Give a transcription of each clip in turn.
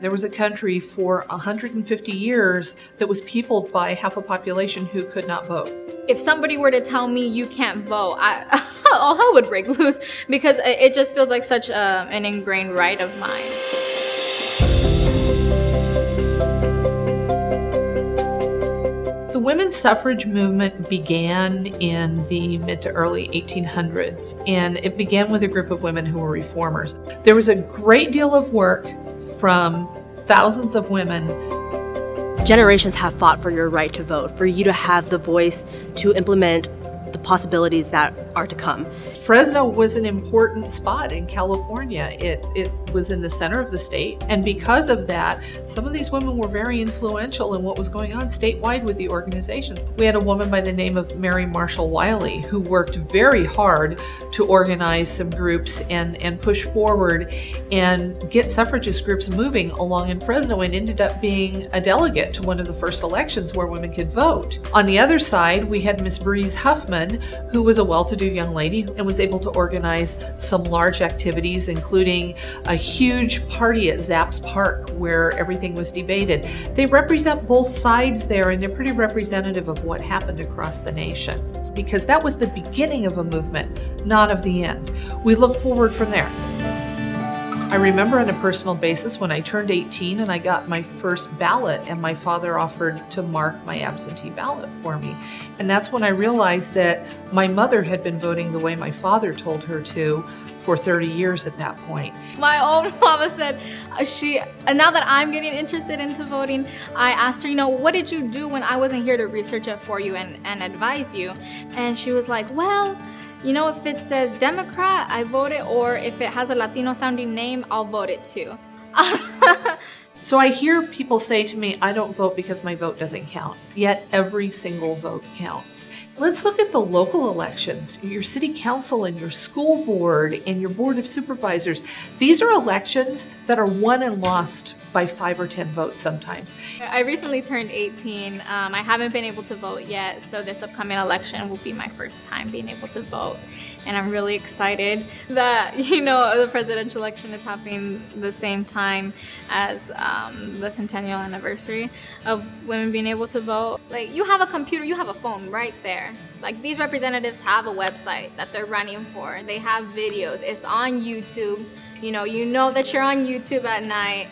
There was a country for 150 years that was peopled by half a population who could not vote. If somebody were to tell me you can't vote, all hell would break loose, because it just feels like such an ingrained right of mine. The women's suffrage movement began in the mid to early 1800s, and it began with a group of women who were reformers. There was a great deal of work from thousands of women. Generations have fought for your right to vote, for you to have the voice to implement the possibilities that are to come. Fresno was an important spot in California. It was in the center of the state, and because of that, some of these women were very influential in what was going on statewide with the organizations. We had a woman by the name of Mary Marshall Wiley who worked very hard to organize some groups and push forward and get suffragist groups moving along in Fresno, and ended up being a delegate to one of the first elections where women could vote. On the other side, we had Miss Breeze Huffman, who was a well-to-do young lady and was able to organize some large activities, including a huge party at Zapps Park where everything was debated. They represent both sides there, and they're pretty representative of what happened across the nation, because that was the beginning of a movement, not of the end. We look forward from there. I remember on a personal basis when I turned 18 and I got my first ballot, and my father offered to mark my absentee ballot for me. And that's when I realized that my mother had been voting the way my father told her to for 30 years at that point. My own mama said, now that I'm getting interested into voting, I asked her, what did you do when I wasn't here to research it for you and advise you? And she was like, well, if it says Democrat, I vote it, or if it has a Latino sounding name, I'll vote it too. So I hear people say to me, I don't vote because my vote doesn't count. Yet every single vote counts. Let's look at the local elections, your city council and your school board and your board of supervisors. These are elections that are won and lost by 5 or 10 votes sometimes. I recently turned 18. I haven't been able to vote yet, so this upcoming election will be my first time being able to vote. And I'm really excited that, the presidential election is happening the same time as the centennial anniversary of women being able to vote. Like, you have a computer, you have a phone right there. Like, these representatives have a website that they're running for. They have videos. It's on YouTube. You know that you're on YouTube at night.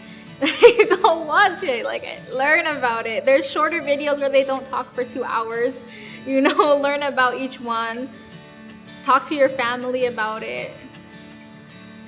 Go watch it, learn about it. There's shorter videos where they don't talk for 2 hours. Learn about each one. Talk to your family about it.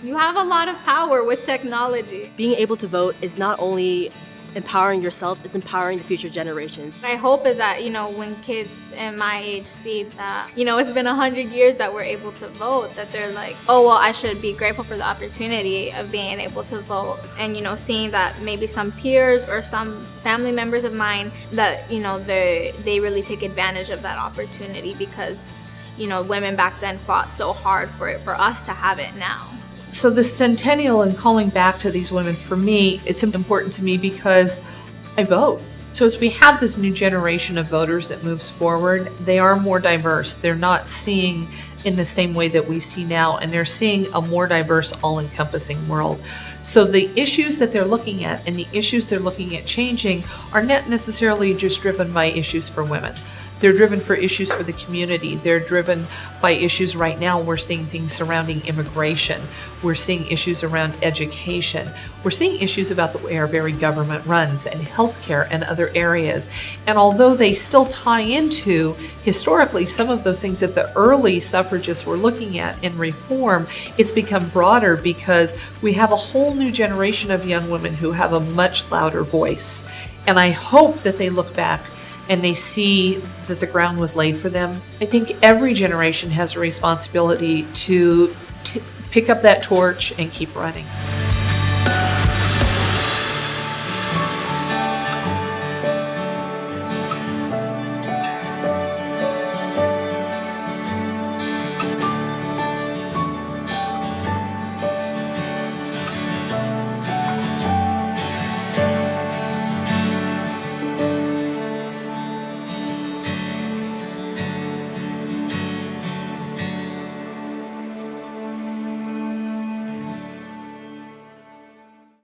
You have a lot of power with technology. Being able to vote is not only empowering yourselves, it's empowering the future generations. My hope is that, when kids in my age see that, it's been 100 years that we're able to vote, that they're like, oh, well, I should be grateful for the opportunity of being able to vote. And, seeing that maybe some peers or some family members of mine that, they really take advantage of that opportunity because, women back then fought so hard for us to have it now. So the centennial and calling back to these women, for me, it's important to me because I vote. So as we have this new generation of voters that moves forward, they are more diverse. They're not seeing in the same way that we see now, and they're seeing a more diverse, all-encompassing world. So the issues that they're looking at and the issues they're looking at changing are not necessarily just driven by issues for women. They're driven for issues for the community. They're driven by issues right now. We're seeing things surrounding immigration. We're seeing issues around education. We're seeing issues about the way our very government runs and healthcare and other areas. And although they still tie into, historically, some of those things that the early suffragists were looking at in reform, it's become broader because we have a whole new generation of young women who have a much louder voice. And I hope that they look back and they see that the ground was laid for them. I think every generation has a responsibility to pick up that torch and keep running.